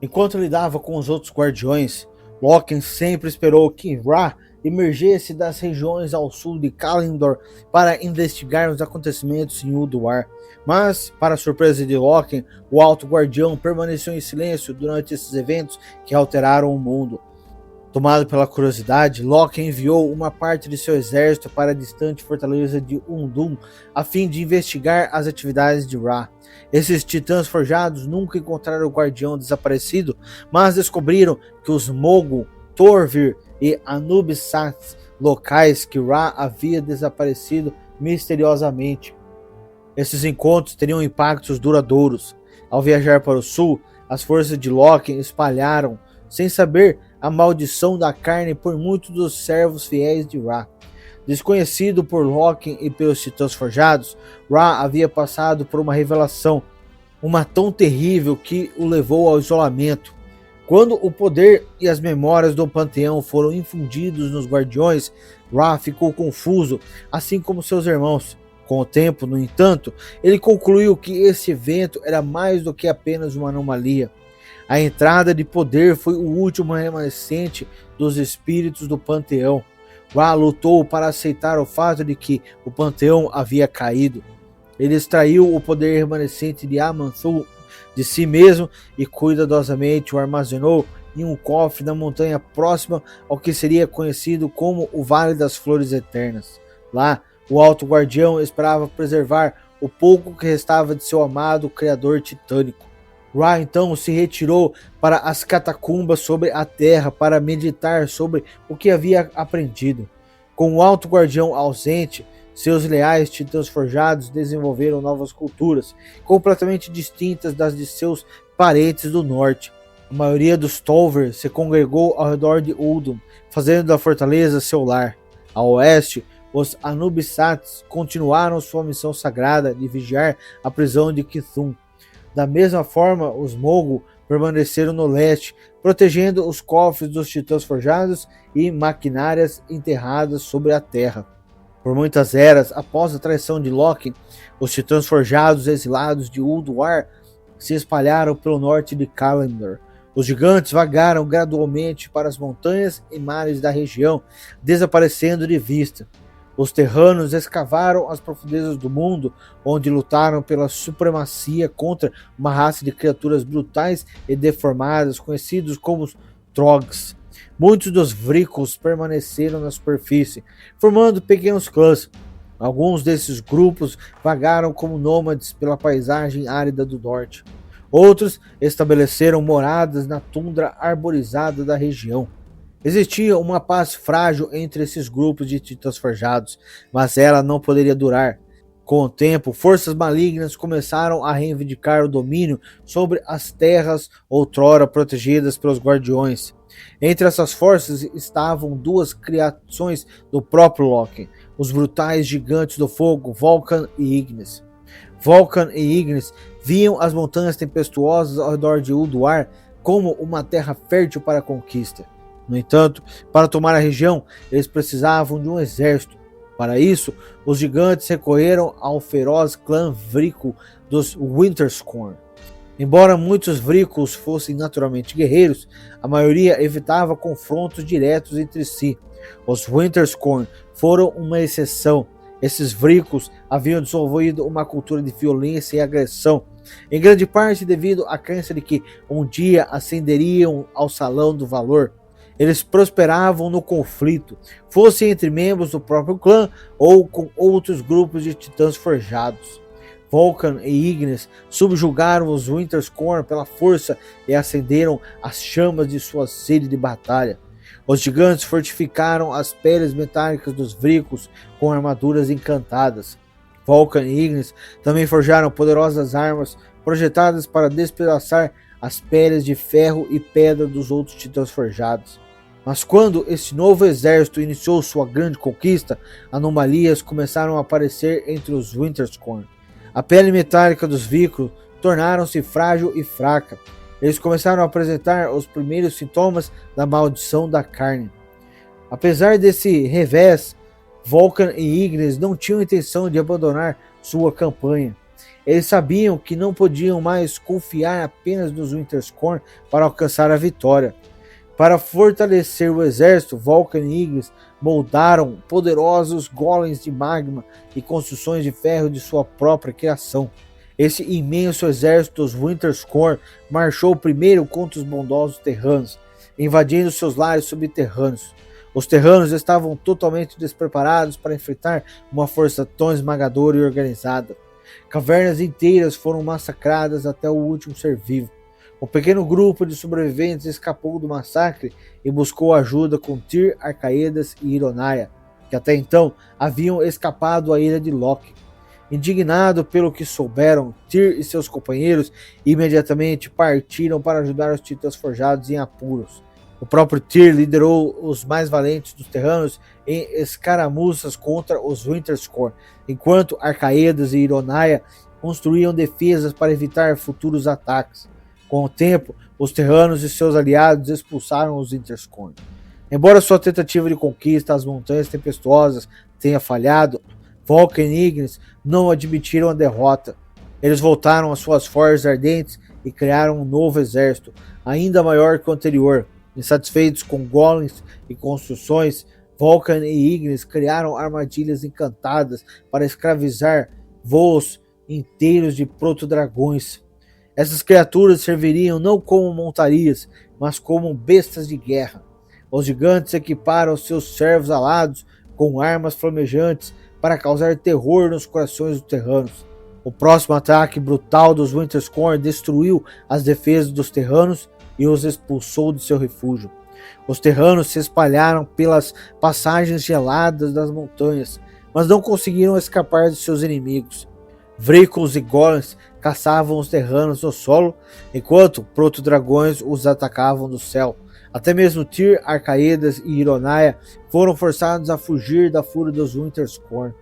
Enquanto lidava com os outros guardiões, Loken sempre esperou que Ra emergesse das regiões ao sul de Kalimdor para investigar os acontecimentos em Ulduar. Mas, para a surpresa de Loken, o Alto Guardião permaneceu em silêncio durante esses eventos que alteraram o mundo. Tomado pela curiosidade, Loki enviou uma parte de seu exército para a distante fortaleza de Undum a fim de investigar as atividades de Ra. Esses titãs forjados nunca encontraram o guardião desaparecido, mas descobriram que os Mogu, Torvir e Anubis-Sats locais que Ra havia desaparecido misteriosamente. Esses encontros teriam impactos duradouros. Ao viajar para o sul, as forças de Loki espalharam, sem saber, a maldição da carne por muitos dos servos fiéis de Ra. Desconhecido por Loki e pelos titãs forjados, Ra havia passado por uma revelação, uma tão terrível que o levou ao isolamento. Quando o poder e as memórias do panteão foram infundidos nos guardiões, Ra ficou confuso, assim como seus irmãos. Com o tempo, no entanto, ele concluiu que esse evento era mais do que apenas uma anomalia. A entrada de poder foi o último remanescente dos espíritos do panteão. Ra lutou para aceitar o fato de que o panteão havia caído. Ele extraiu o poder remanescente de Aman'Thul de si mesmo e cuidadosamente o armazenou em um cofre na montanha próxima ao que seria conhecido como o Vale das Flores Eternas. Lá, o Alto Guardião esperava preservar o pouco que restava de seu amado Criador titânico. Ra então se retirou para as catacumbas sobre a terra para meditar sobre o que havia aprendido. Com o Alto Guardião ausente, seus leais titãs forjados desenvolveram novas culturas, completamente distintas das de seus parentes do norte. A maioria dos Tolver se congregou ao redor de Uldum, fazendo da fortaleza seu lar. A oeste, os Anubis-Sats continuaram sua missão sagrada de vigiar a prisão de Kithum. Da mesma forma, os Mogu permaneceram no leste, protegendo os cofres dos titãs forjados e maquinárias enterradas sobre a terra. Por muitas eras após a traição de Loki, os titãs forjados exilados de Ulduar se espalharam pelo norte de Kalimdor. Os gigantes vagaram gradualmente para as montanhas e mares da região, desaparecendo de vista. Os terranos escavaram as profundezas do mundo, onde lutaram pela supremacia contra uma raça de criaturas brutais e deformadas, conhecidos como Trogs. Muitos dos Vricos permaneceram na superfície, formando pequenos clãs. Alguns desses grupos vagaram como nômades pela paisagem árida do norte. Outros estabeleceram moradas na tundra arborizada da região. Existia uma paz frágil entre esses grupos de titãs forjados, mas ela não poderia durar. Com o tempo, forças malignas começaram a reivindicar o domínio sobre as terras outrora protegidas pelos guardiões. Entre essas forças estavam duas criações do próprio Loki, os brutais gigantes do fogo, Vulcan e Ignis. Vulcan e Ignis viam as montanhas tempestuosas ao redor de Ulduar como uma terra fértil para a conquista. No entanto, para tomar a região, eles precisavam de um exército. Para isso, os gigantes recorreram ao feroz clã Vrico dos Winterscorn. Embora muitos Vricos fossem naturalmente guerreiros, a maioria evitava confrontos diretos entre si. Os Winterscorn foram uma exceção. Esses Vricos haviam desenvolvido uma cultura de violência e agressão, em grande parte devido à crença de que um dia ascenderiam ao Salão do Valor. Eles prosperavam no conflito, fosse entre membros do próprio clã ou com outros grupos de titãs forjados. Vulcan e Ignis subjugaram os Winterscorn pela força e acenderam as chamas de sua sede de batalha. Os gigantes fortificaram as peles metálicas dos Vricos com armaduras encantadas. Vulcan e Ignis também forjaram poderosas armas projetadas para despedaçar as peles de ferro e pedra dos outros titãs forjados. Mas quando esse novo exército iniciou sua grande conquista, anomalias começaram a aparecer entre os Winterscorn. A pele metálica dos Vricos tornaram-se frágil e fraca. Eles começaram a apresentar os primeiros sintomas da maldição da carne. Apesar desse revés, Vulcan e Ignis não tinham intenção de abandonar sua campanha. Eles sabiam que não podiam mais confiar apenas nos Winterscorn para alcançar a vitória. Para fortalecer o exército, Vulcan e Ignis moldaram poderosos golems de magma e construções de ferro de sua própria criação. Esse imenso exército dos Winterscorn marchou primeiro contra os bondosos terranos, invadindo seus lares subterrâneos. Os terranos estavam totalmente despreparados para enfrentar uma força tão esmagadora e organizada. Cavernas inteiras foram massacradas até o último ser vivo. Um pequeno grupo de sobreviventes escapou do massacre e buscou ajuda com Tyr, Arcaedas e Ironaia, que até então haviam escapado à ilha de Loki. Indignado pelo que souberam, Tyr e seus companheiros imediatamente partiram para ajudar os titãs forjados em apuros. O próprio Tyr liderou os mais valentes dos terranos em escaramuças contra os Winterscorn, enquanto Arcaedas e Ironaia construíam defesas para evitar futuros ataques. Com o tempo, os terranos e seus aliados expulsaram os Winterscorn. Embora sua tentativa de conquista às Montanhas Tempestuosas tenha falhado, Vulcan e Ignis não admitiram a derrota. Eles voltaram às suas forjas ardentes e criaram um novo exército, ainda maior que o anterior. Insatisfeitos com golems e construções, Vulcan e Ignis criaram armadilhas encantadas para escravizar voos inteiros de proto-dragões. Essas criaturas serviriam não como montarias, mas como bestas de guerra. Os gigantes equiparam seus servos alados com armas flamejantes para causar terror nos corações dos terranos. O próximo ataque brutal dos Winterscorn destruiu as defesas dos terranos e os expulsou de seu refúgio. Os terranos se espalharam pelas passagens geladas das montanhas, mas não conseguiram escapar de seus inimigos. Vricos e golems caçavam os terranos no solo, enquanto proto-dragões os atacavam do céu. Até mesmo Tyr, Arcaedas e Ironaia foram forçados a fugir da fúria dos Winterscorn.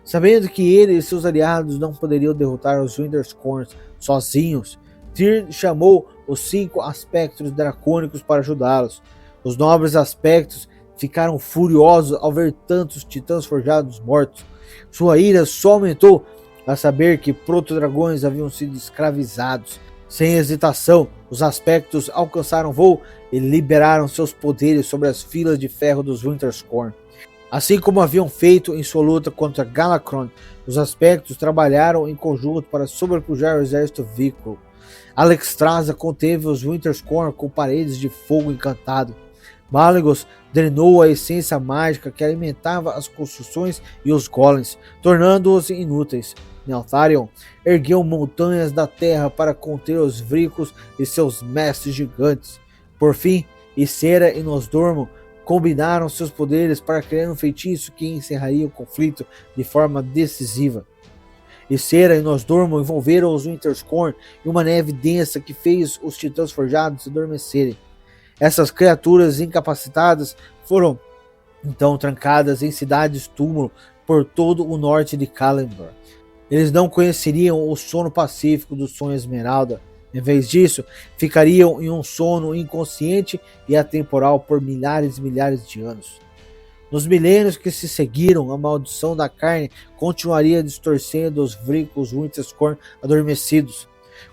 Sabendo que ele e seus aliados não poderiam derrotar os Winterscorn sozinhos, Tyr chamou os 5 aspectos dracônicos para ajudá-los. Os nobres aspectos ficaram furiosos ao ver tantos titãs forjados mortos. Sua ira só aumentou a saber que proto-dragões haviam sido escravizados. Sem hesitação, os aspectos alcançaram voo e liberaram seus poderes sobre as filas de ferro dos Winterscorn. Assim como haviam feito em sua luta contra Galakron, os aspectos trabalharam em conjunto para sobrepujar o exército Vícul. Alexstrasza conteve os Winterscorn com paredes de fogo encantado. Malygos drenou a essência mágica que alimentava as construções e os golems, tornando-os inúteis. Neltharion ergueu montanhas da terra para conter os Vricos e seus mestres gigantes. Por fim, Ysera e Nosdormu combinaram seus poderes para criar um feitiço que encerraria o conflito de forma decisiva. Ysera e Nosdormu envolveram os Winterscorn em uma neve densa que fez os titãs forjados adormecerem. Essas criaturas incapacitadas foram então trancadas em cidades-túmulo por todo o norte de Kalimdor. Eles não conheceriam o sono pacífico do sonho Esmeralda. Em vez disso, ficariam em um sono inconsciente e atemporal por milhares e milhares de anos. Nos milênios que se seguiram, a maldição da carne continuaria distorcendo os Vricos Winterscorn adormecidos.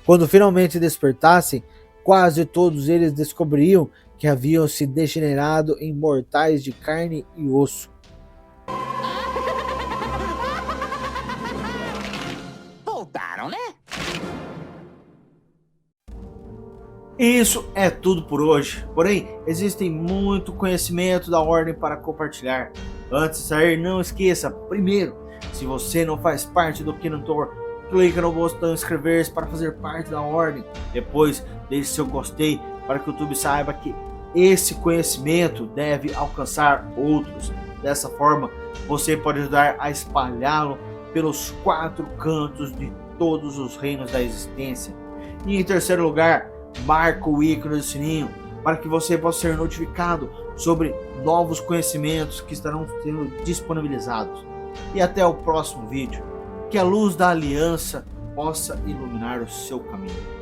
Quando finalmente despertassem, quase todos eles descobririam que haviam se degenerado em mortais de carne e osso. Voltaram, né? Isso é tudo por hoje, porém existe muito conhecimento da Ordem para compartilhar. Antes de sair, não esqueça, primeiro, se você não faz parte do Kinotor, clica no botão inscrever-se para fazer parte da Ordem. Depois, deixe seu gostei para que o YouTube saiba que esse conhecimento deve alcançar outros. Dessa forma, você pode ajudar a espalhá-lo pelos 4 cantos de todos os reinos da existência. E em terceiro lugar, marca o ícone do sininho para que você possa ser notificado sobre novos conhecimentos que estarão sendo disponibilizados. E até o próximo vídeo. Que a luz da aliança possa iluminar o seu caminho.